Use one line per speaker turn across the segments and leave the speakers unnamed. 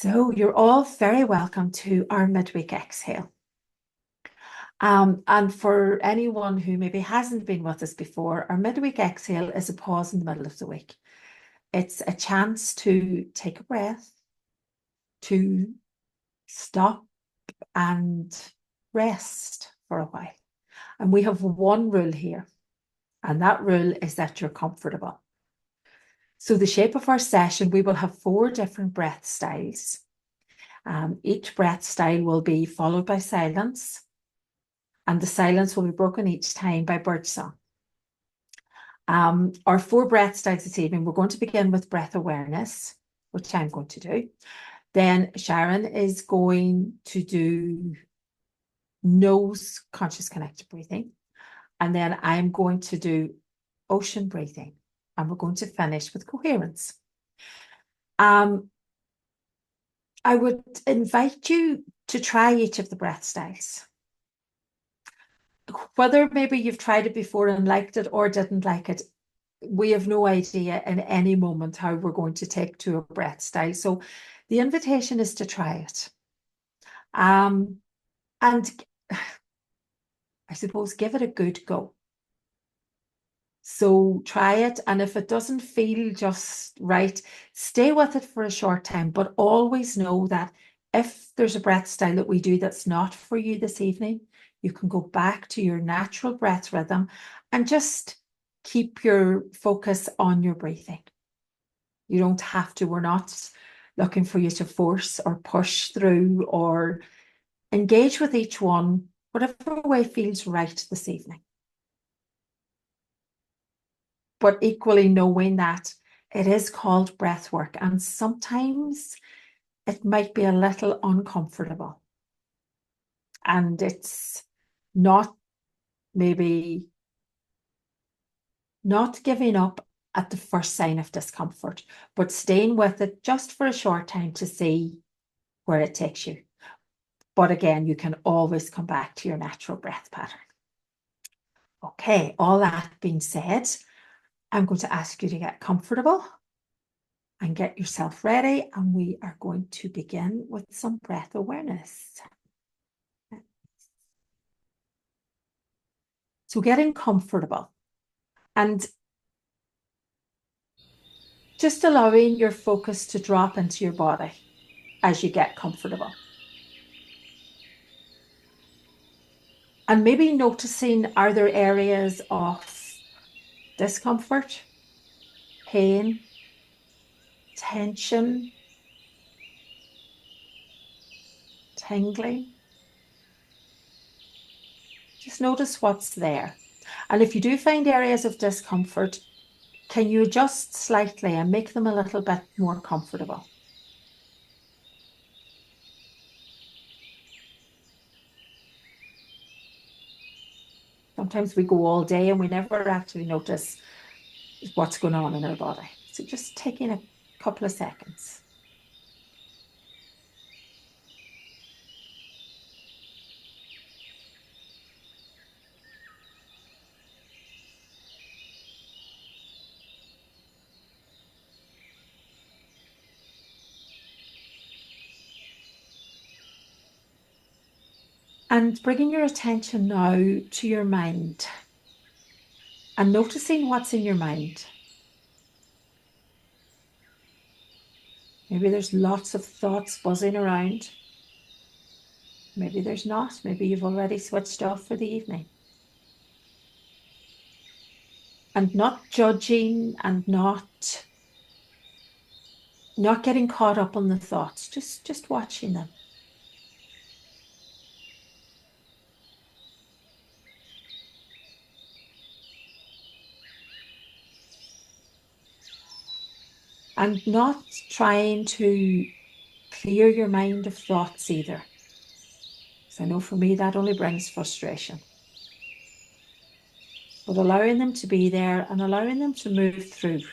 So you're all very welcome to our midweek exhale. And for anyone who maybe hasn't been with us before, our midweek exhale is a pause in the middle of the week. It's a chance to take a breath, to stop and rest for a while. And we have one rule here, and that rule is that you're comfortable. So the shape of our session, we will have 4 different breath styles. Each breath style will be followed by silence, and the silence will be broken each time by birdsong. Our 4 breath styles this evening, we're going to begin with breath awareness, which I'm going to do. Then Sharon is going to do nose conscious connected breathing. And then I'm going to do ocean breathing. And we're going to finish with coherence. I would invite you to try each of the breath styles. Whether maybe you've tried it before and liked it or didn't like it, we have no idea in any moment how we're going to take to a breath style. So the invitation is to try it. And I suppose give it a good go. So try it. And if it doesn't feel just right, stay with it for a short time, but always know that if there's a breath style that we do that's not for you this evening, you can go back to your natural breath rhythm and just keep your focus on your breathing. You don't have to. We're not looking for you to force or push through or engage with each one, whatever way feels right this evening. But equally knowing that it is called breath work, and sometimes it might be a little uncomfortable. And it's not maybe not giving up at the first sign of discomfort, but staying with it just for a short time to see where it takes you. But again, you can always come back to your natural breath pattern. Okay, all that being said, I'm going to ask you to get comfortable and get yourself ready, and we are going to begin with some breath awareness. So getting comfortable and just allowing your focus to drop into your body as you get comfortable. And maybe noticing, are there areas of discomfort, pain, tension, tingling? Just notice what's there. And if you do find areas of discomfort, can you adjust slightly and make them a little bit more comfortable? Sometimes we go all day and we never actually notice what's going on in our body. So just taking a couple of seconds. And bringing your attention now to your mind and noticing what's in your mind. Maybe there's lots of thoughts buzzing around. Maybe there's not. Maybe you've already switched off for the evening. And not judging and not getting caught up on the thoughts, just watching them. And not trying to clear your mind of thoughts either. Because I know for me that only brings frustration. But allowing them to be there and allowing them to move through.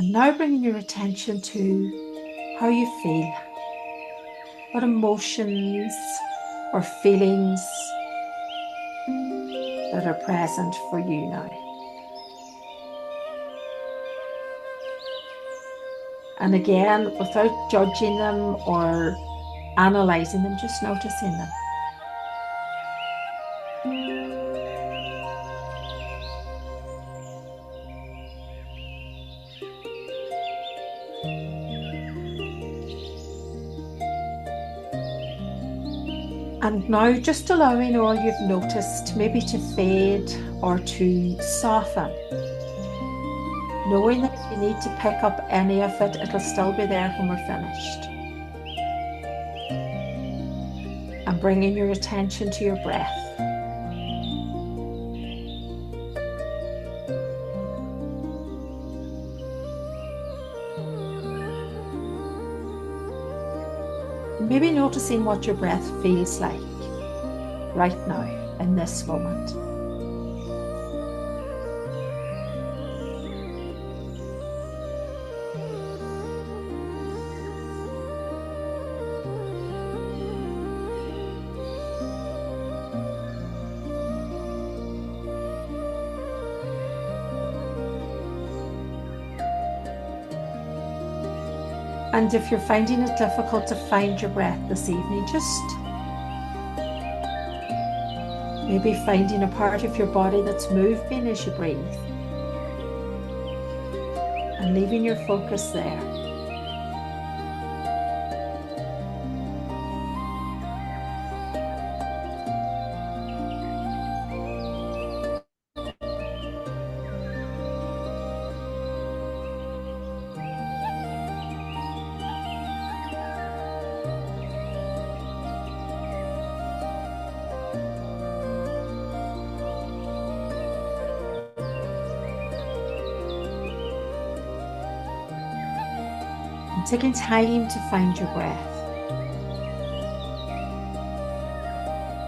And now bringing your attention to how you feel. What emotions or feelings that are present for you now. And again, without judging them or analysing them, just noticing them. And now just allowing all you've noticed maybe to fade or to soften. Knowing that if you need to pick up any of it, it'll still be there when we're finished. And bringing your attention to your breath. Maybe noticing what your breath feels like right now in this moment. And if you're finding it difficult to find your breath this evening, just maybe finding a part of your body that's moving as you breathe and leaving your focus there. And taking time to find your breath.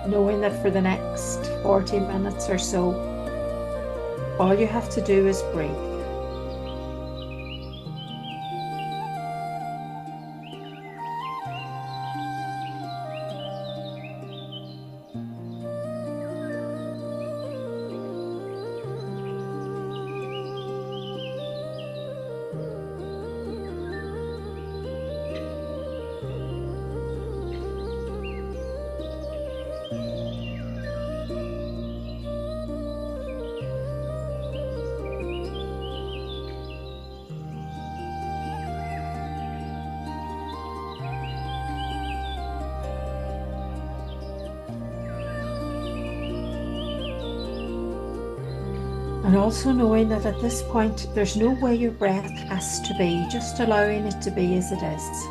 Knowing that for the next 40 minutes or so, all you have to do is breathe. And also knowing that at this point, there's no way your breath has to be, just allowing it to be as it is.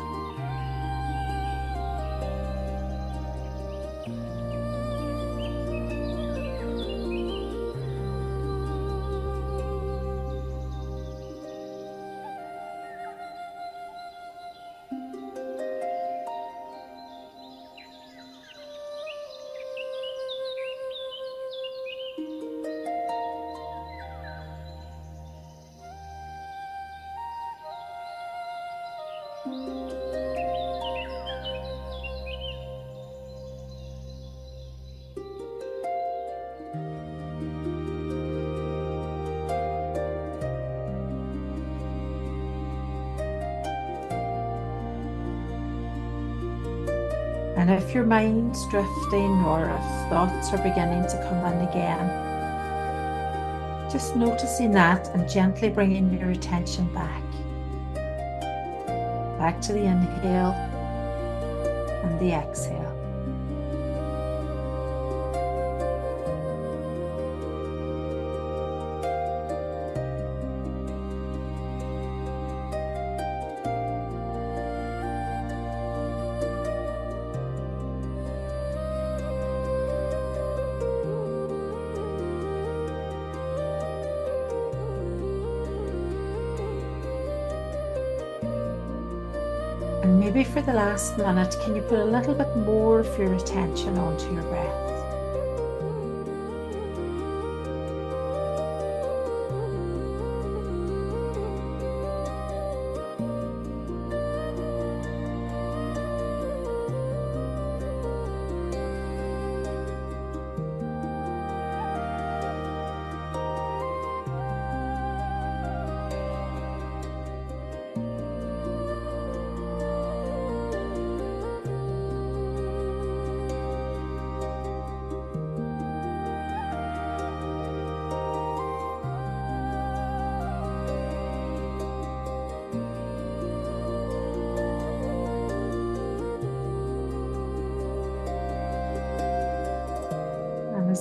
And if your mind's drifting or if thoughts are beginning to come in again, just noticing that and gently bringing your attention back. Back to the inhale and the exhale. And maybe for the last minute, can you put a little bit more of your attention onto your breath?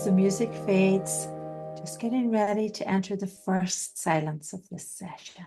as the music fades, just getting ready to enter the first silence of this session.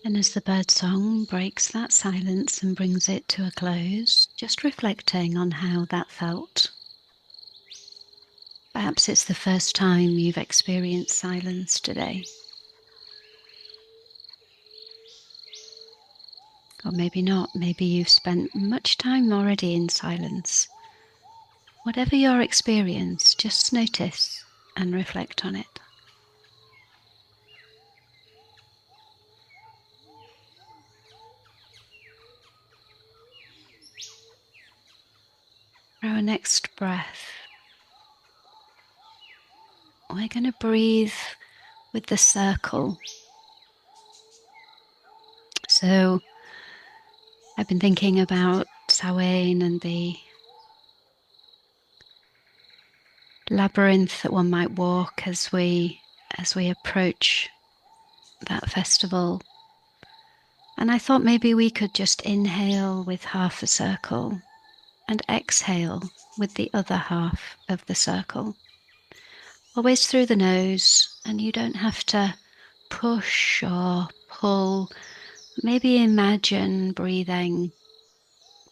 And as the birdsong breaks that silence and brings it to a close, just reflecting on how that felt. Perhaps it's the first time you've experienced silence today. Or maybe not, maybe you've spent much time already in silence. Whatever your experience, just notice and reflect on it. For our next breath, we're going to breathe with the circle. So I've been thinking about Samhain and the labyrinth that one might walk as we approach that festival. And I thought maybe we could just inhale with half a circle and exhale with the other half of the circle. Always through the nose, and you don't have to push or pull. Maybe imagine breathing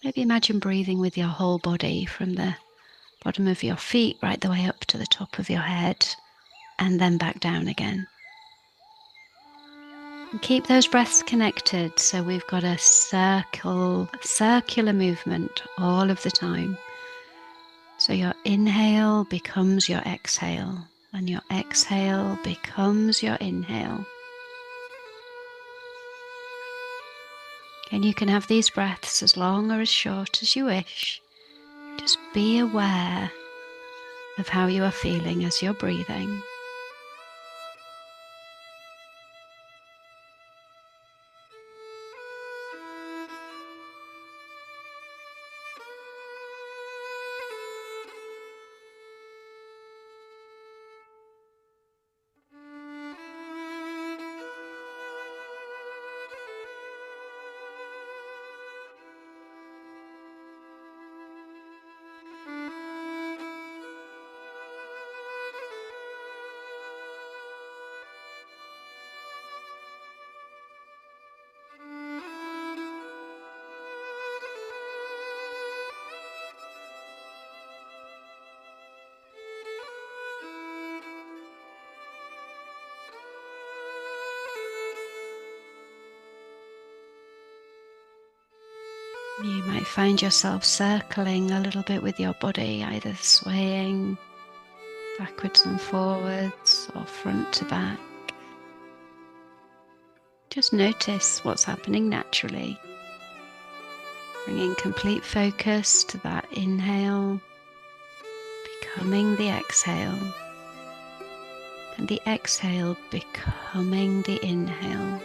with your whole body from the bottom of your feet right the way up to the top of your head, and then back down again. And keep those breaths connected, so we've got a circular movement all of the time. So your inhale becomes your exhale, and your exhale becomes your inhale. And you can have these breaths as long or as short as you wish. Just be aware of how you are feeling as you're breathing. You might find yourself circling a little bit with your body, either swaying backwards and forwards or front to back. Just notice what's happening naturally, bringing complete focus to that inhale, becoming the exhale, and the exhale becoming the inhale.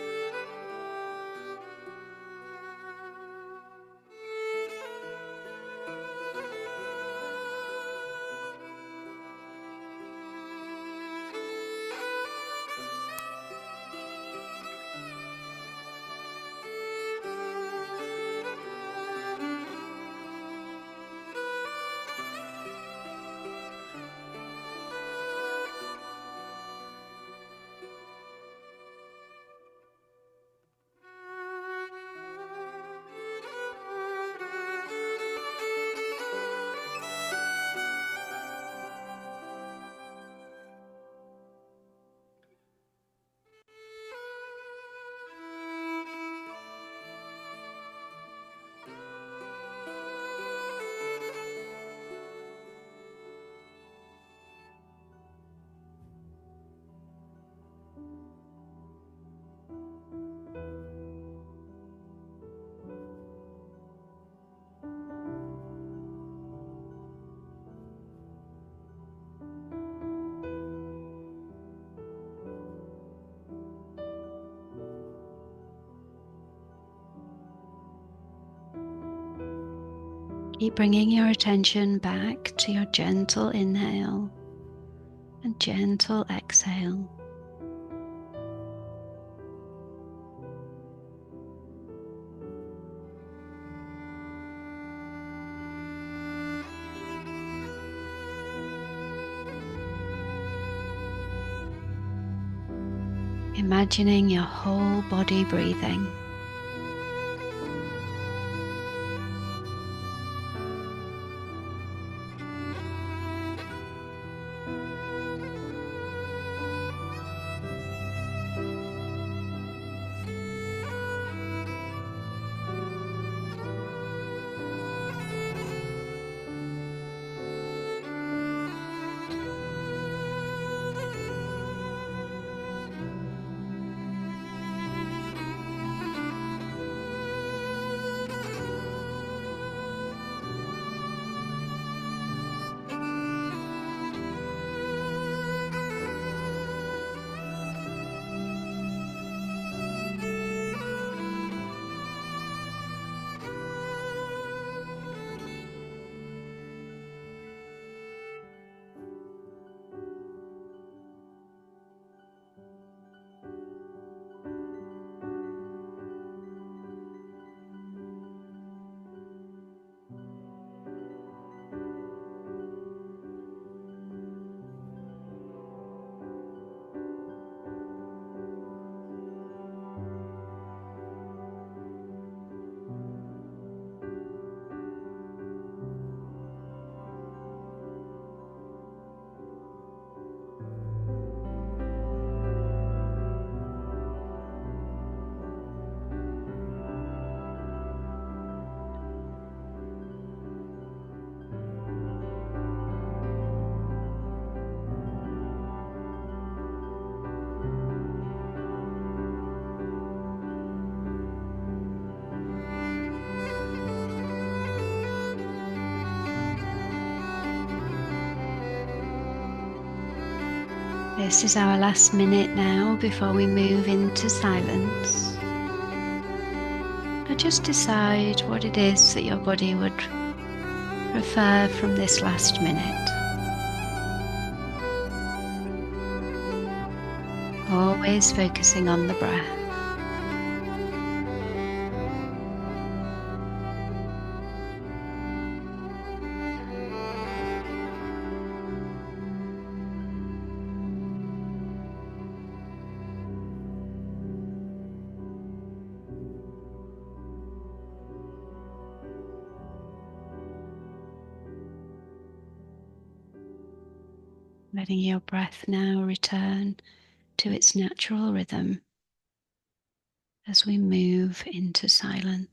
Keep bringing your attention back to your gentle inhale and gentle exhale. Imagining your whole body breathing. This is our last minute now before we move into silence. Now just decide what it is that your body would prefer from this last minute. Always focusing on the breath. Letting your breath now return to its natural rhythm as we move into silence.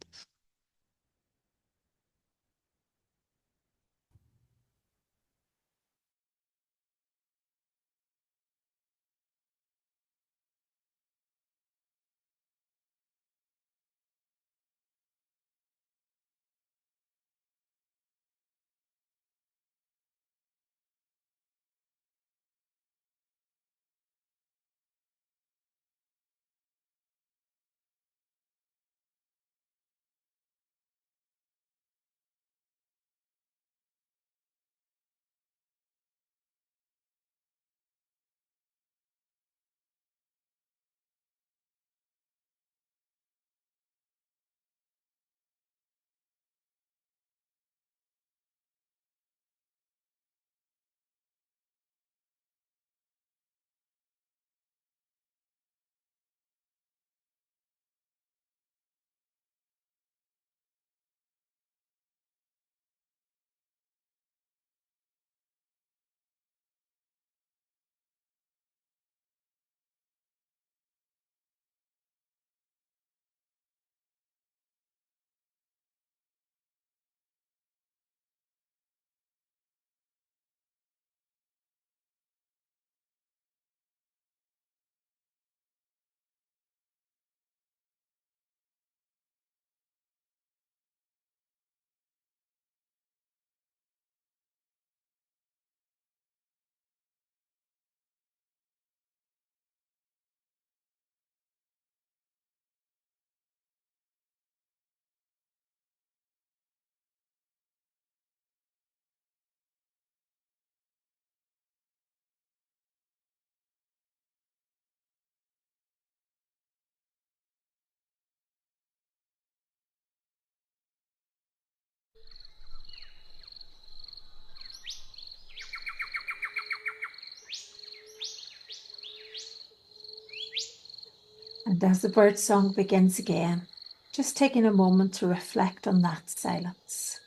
as the bird song begins again, just taking a moment to reflect on that silence.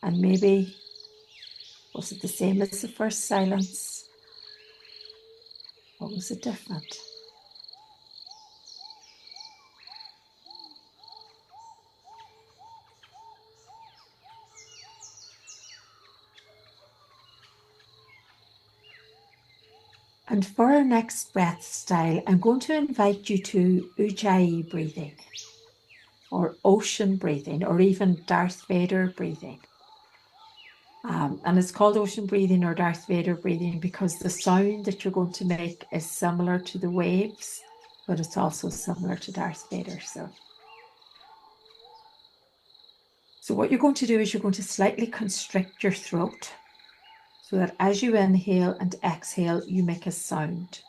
And maybe, was it the same as the first silence? Or was it different? And for our next breath style, I'm going to invite you to Ujjayi breathing, or ocean breathing, or even Darth Vader breathing. And it's called ocean breathing or Darth Vader breathing because the sound that you're going to make is similar to the waves, but it's also similar to Darth Vader. So what you're going to do is you're going to slightly constrict your throat so that as you inhale and exhale, you make a sound.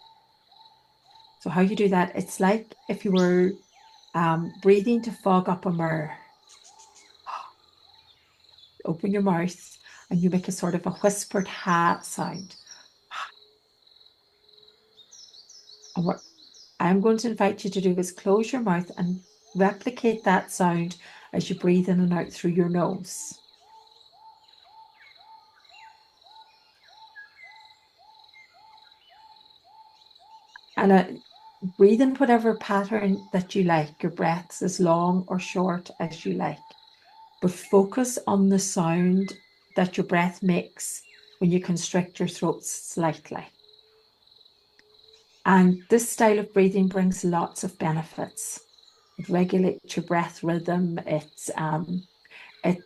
So how you do that, it's like if you were breathing to fog up a mirror. Open your mouth and you make a sort of a whispered ha sound. And what I'm going to invite you to do is close your mouth and replicate that sound as you breathe in and out through your nose. And breathe in whatever pattern that you like, your breaths as long or short as you like. But focus on the sound that your breath makes when you constrict your throat slightly. And this style of breathing brings lots of benefits. It regulates your breath rhythm. It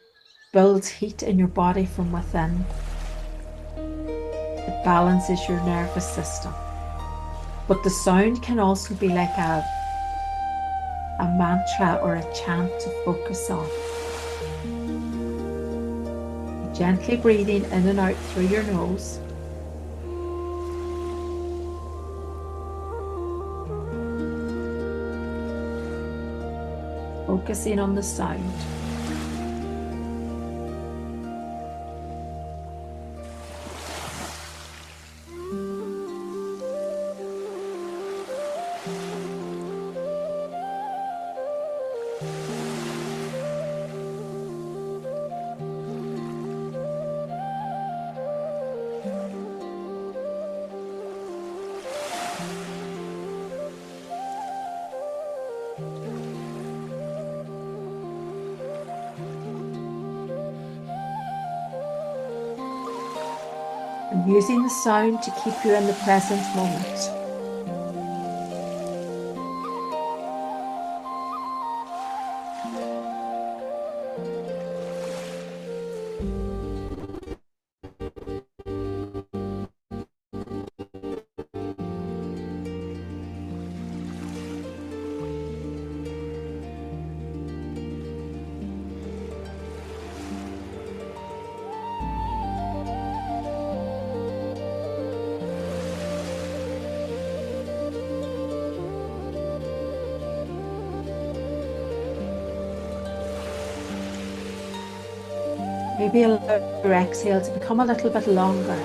builds heat in your body from within. It balances your nervous system. But the sound can also be like a mantra or a chant to focus on. Gently breathing in and out through your nose. Focusing on the sound. And using the sound to keep you in the present moment. Maybe allow your exhale to become a little bit longer.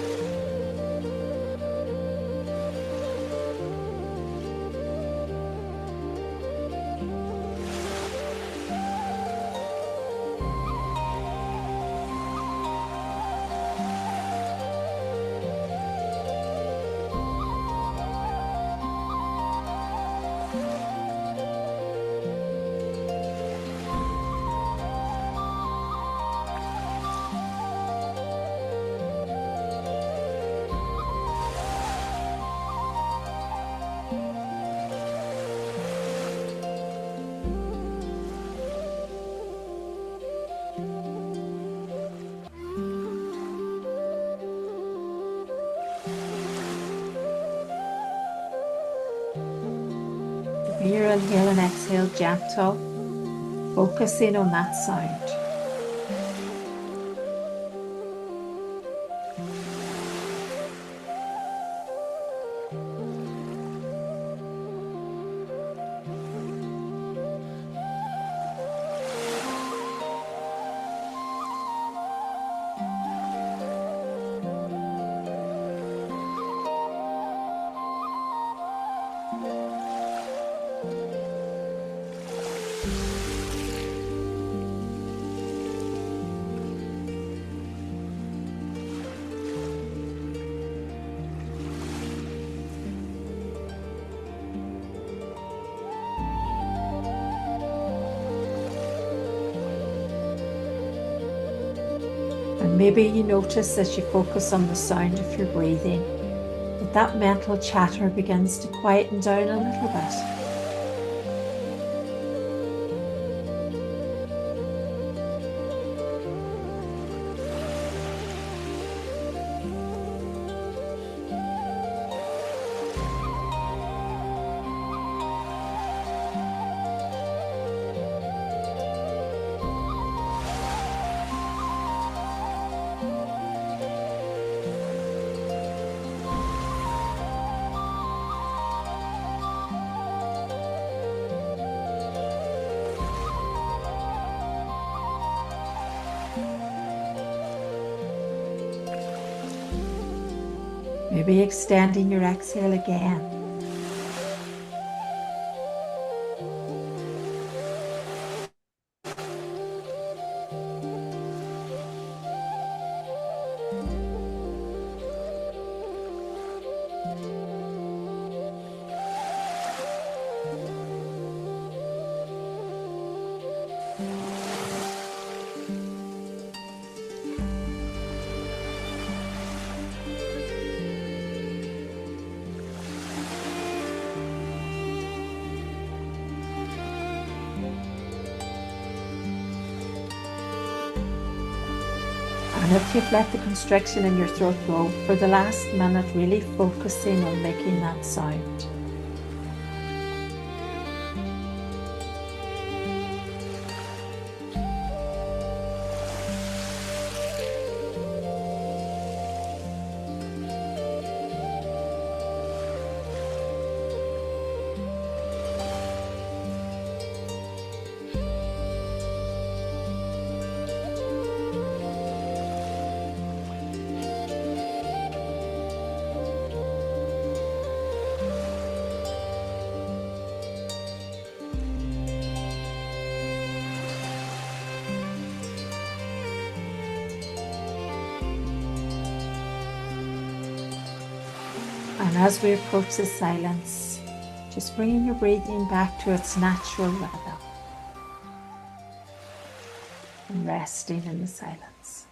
Your inhale and exhale gentle, focusing on that sound. And maybe you notice as you focus on the sound of your breathing, that mental chatter begins to quieten down a little bit. Maybe extending your exhale again. And if you've let the constriction in your throat go, for the last minute, really focusing on making that sound. And as we approach the silence, just bringing your breathing back to its natural rhythm and resting in the silence.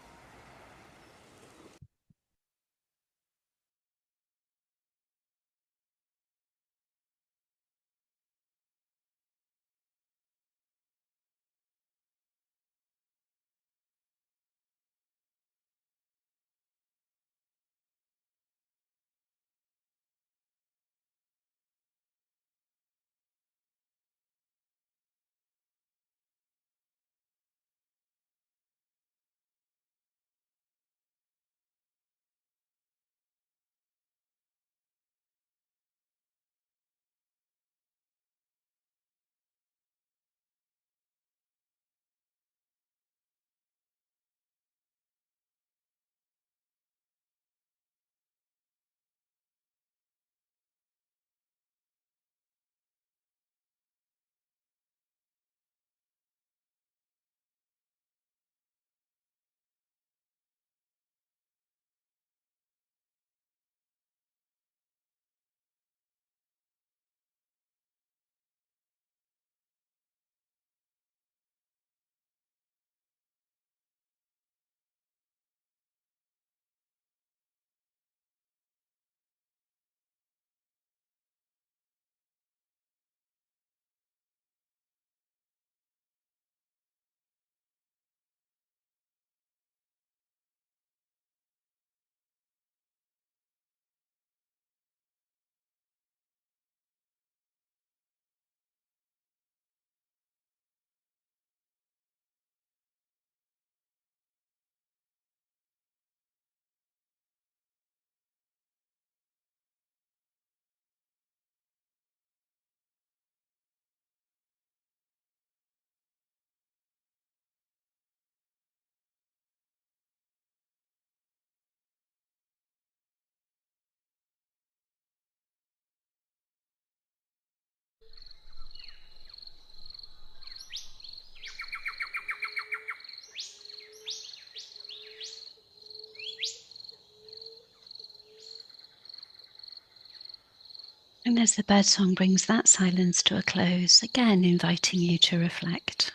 And as the birdsong brings that silence to a close, again inviting you to reflect.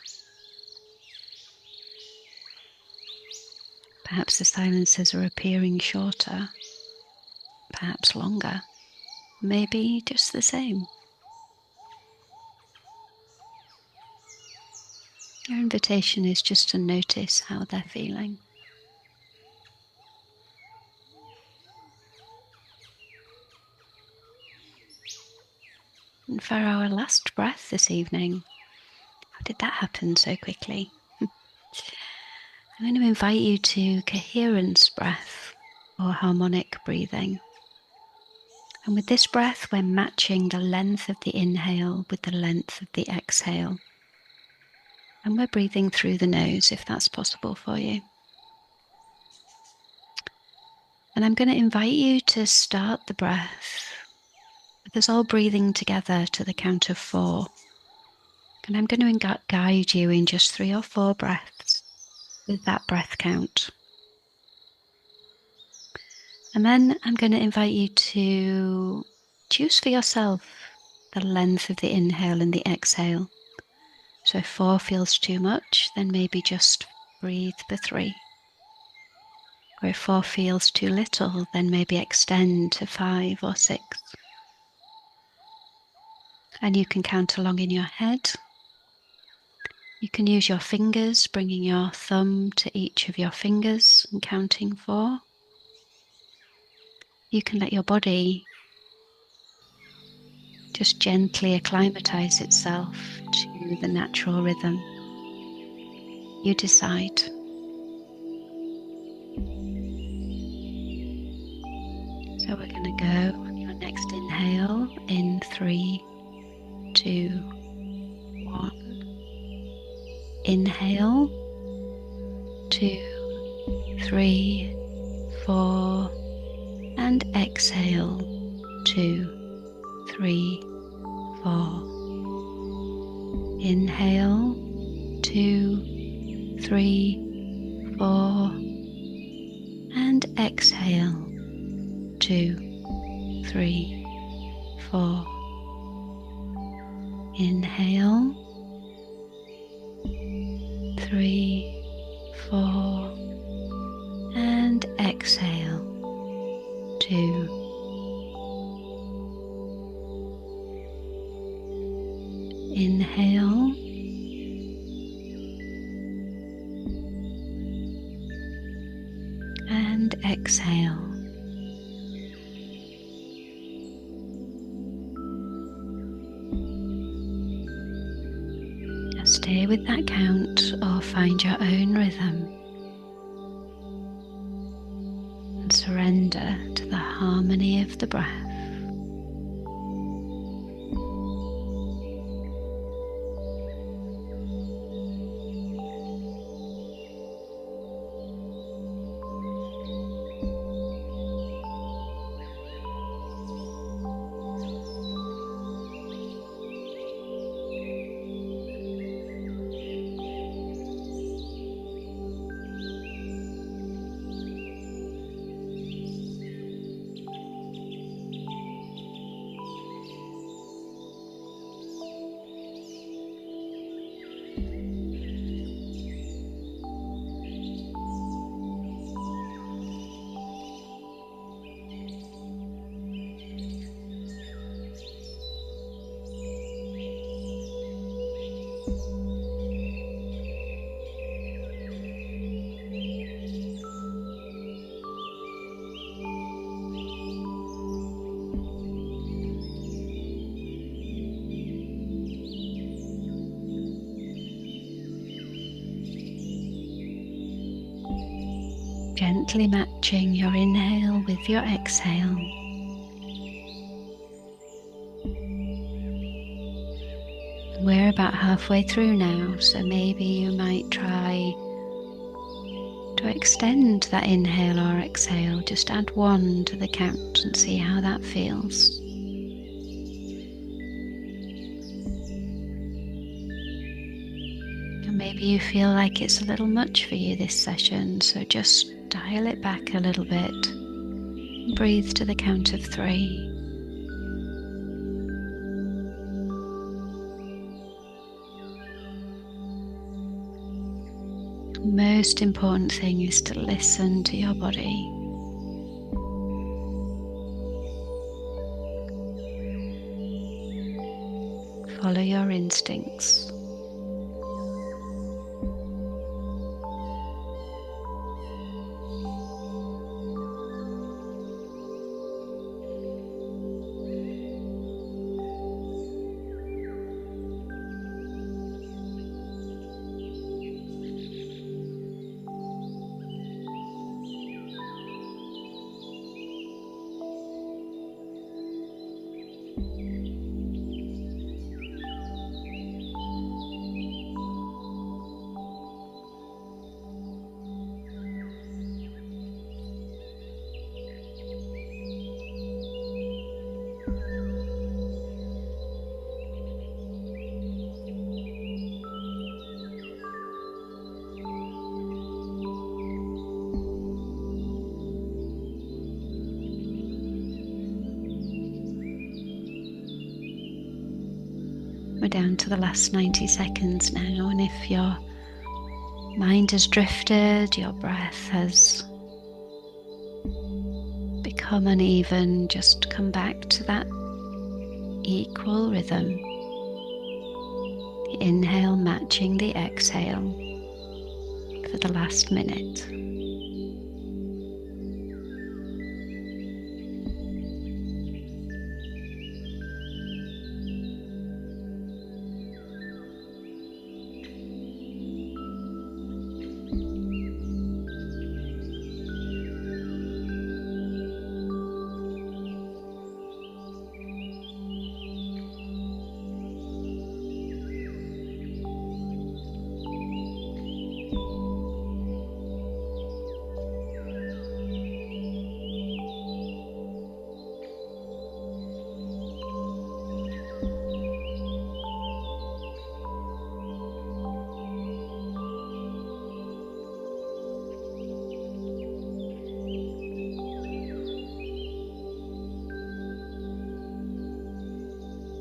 Perhaps the silences are appearing shorter, perhaps longer, maybe just the same. Your invitation is just to notice how they're feeling. And for our last breath this evening, how did that happen so quickly? I'm going to invite you to coherence breath or harmonic breathing. And with this breath, we're matching the length of the inhale with the length of the exhale. And we're breathing through the nose if that's possible for you. And I'm going to invite you to start the breath with us all breathing together to the count of 4. And I'm going to guide you in just 3 or 4 breaths with that breath count. And then I'm going to invite you to choose for yourself the length of the inhale and the exhale. So if 4 feels too much, then maybe just breathe for 3. Or if 4 feels too little, then maybe extend to 5 or 6. And you can count along in your head. You can use your fingers, bringing your thumb to each of your fingers and counting 4. You can let your body just gently acclimatize itself to the natural rhythm. You decide. So we're going to go on your next inhale in 3, 2, 1. Inhale, 2, 3, 4, and exhale, 2, 3, 4. Inhale, 2, 3, 4, and exhale, 2, 3, 4. Inhale, 3, 4, and exhale, 2. Inhale, and exhale. Stay with that count or find your own rhythm and surrender to the harmony of the breath. Gently matching your inhale with your exhale. We're about halfway through now, so maybe you might try to extend that inhale or exhale. Just add 1 to the count and see how that feels. And maybe you feel like it's a little much for you this session, so just dial it back a little bit. Breathe to the count of 3. most important thing is to listen to your body. Follow your instincts. We're down to the last 90 seconds now, and if your mind has drifted, your breath has become uneven, just come back to that equal rhythm. The inhale matching the exhale for the last minute.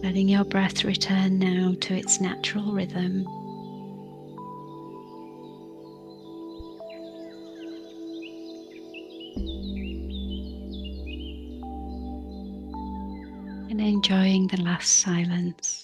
Letting your breath return now to its natural rhythm. And enjoying the last silence.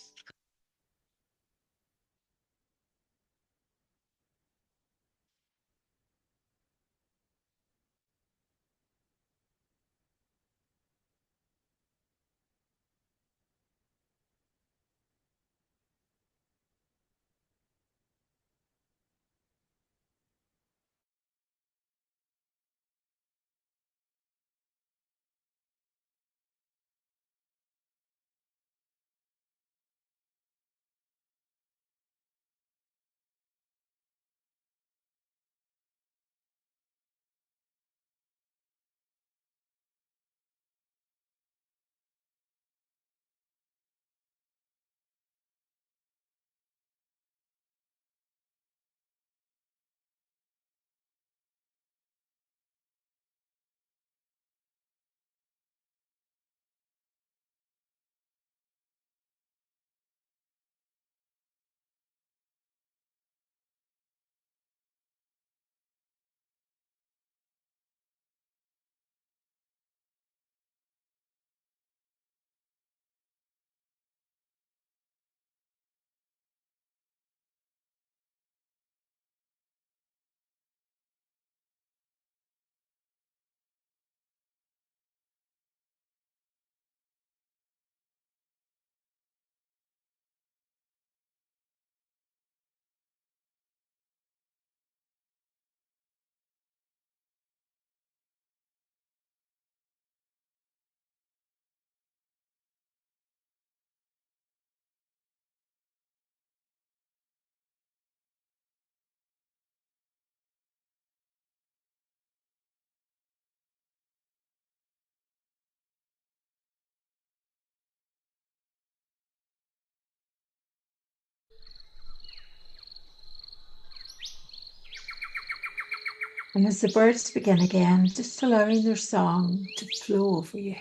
And as the birds begin again, just allowing their song to flow over you.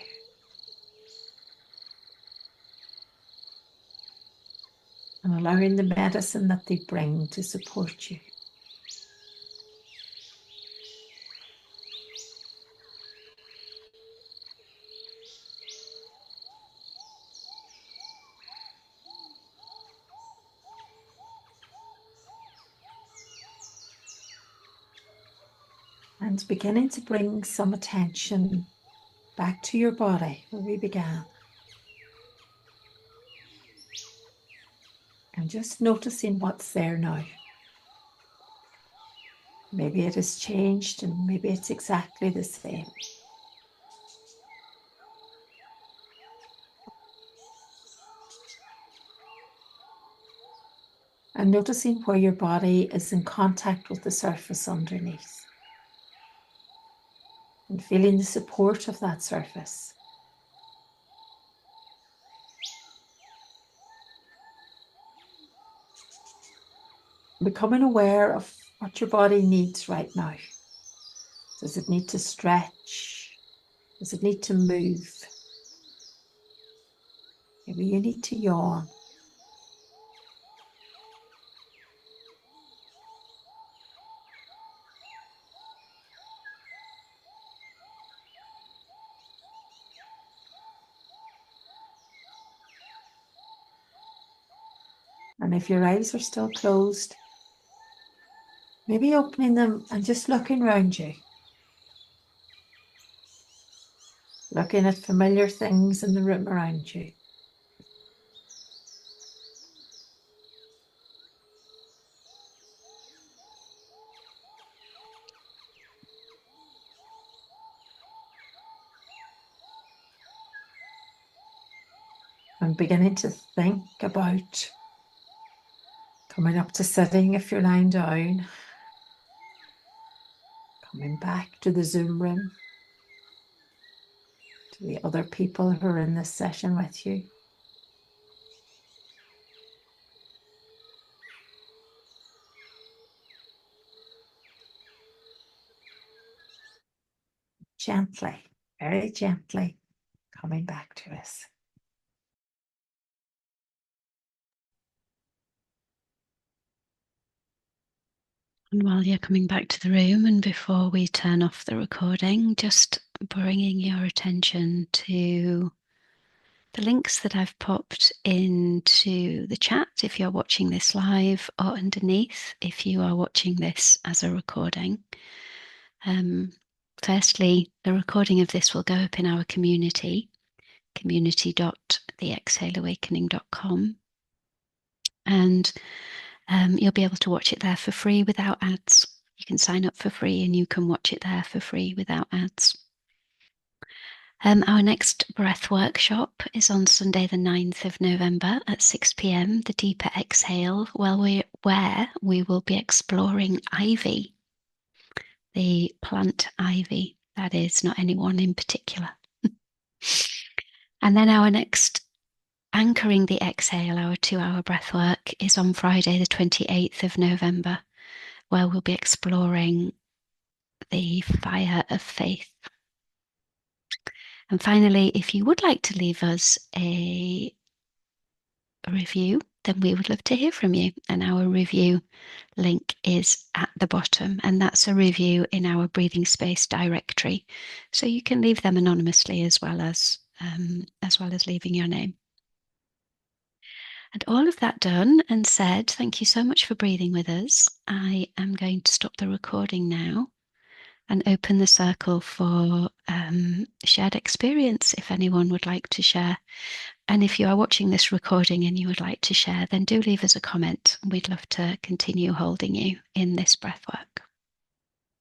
And allowing the medicine that they bring to support you. And beginning to bring some attention back to your body where we began. And just noticing what's there now. Maybe it has changed and maybe it's exactly the same. And noticing where your body is in contact with the surface underneath. And feeling the support of that surface. Becoming aware of what your body needs right now. Does it need to stretch? Does it need to move? Maybe you need to yawn. And if your eyes are still closed, maybe opening them and just looking around you. Looking at familiar things in the room around you. And beginning to think about coming up to sitting if you're lying down. Coming back to the Zoom room. To the other people who are in this session with you. Gently, very gently coming back to us.
And while you're coming back to the room and before we turn off the recording, just bringing your attention to the links that I've popped into the chat if you're watching this live, or underneath if you are watching this as a recording. Firstly, the recording of this will go up in our community, community.theexhaleawakening.com. And you'll be able to watch it there for free without ads. You can sign up for free and you can watch it there for free without ads. Our next breath workshop is on Sunday the 9th of November at 6 p.m, the Deeper Exhale, where we will be exploring ivy, the plant ivy, that is, not anyone in particular. And then our next Anchoring the Exhale, our 2-hour breath work, is on Friday the 28th of November, where we'll be exploring the fire of faith. And finally, if you would like to leave us a review, then we would love to hear from you. And our review link is at the bottom, and that's a review in our breathing space directory. So you can leave them anonymously as well as leaving your name. And all of that done and said, thank you so much for breathing with us. I am going to stop the recording now and open the circle for shared experience if anyone would like to share. And if you are watching this recording and you would like to share, then do leave us a comment. We'd love to continue holding you in this breath work.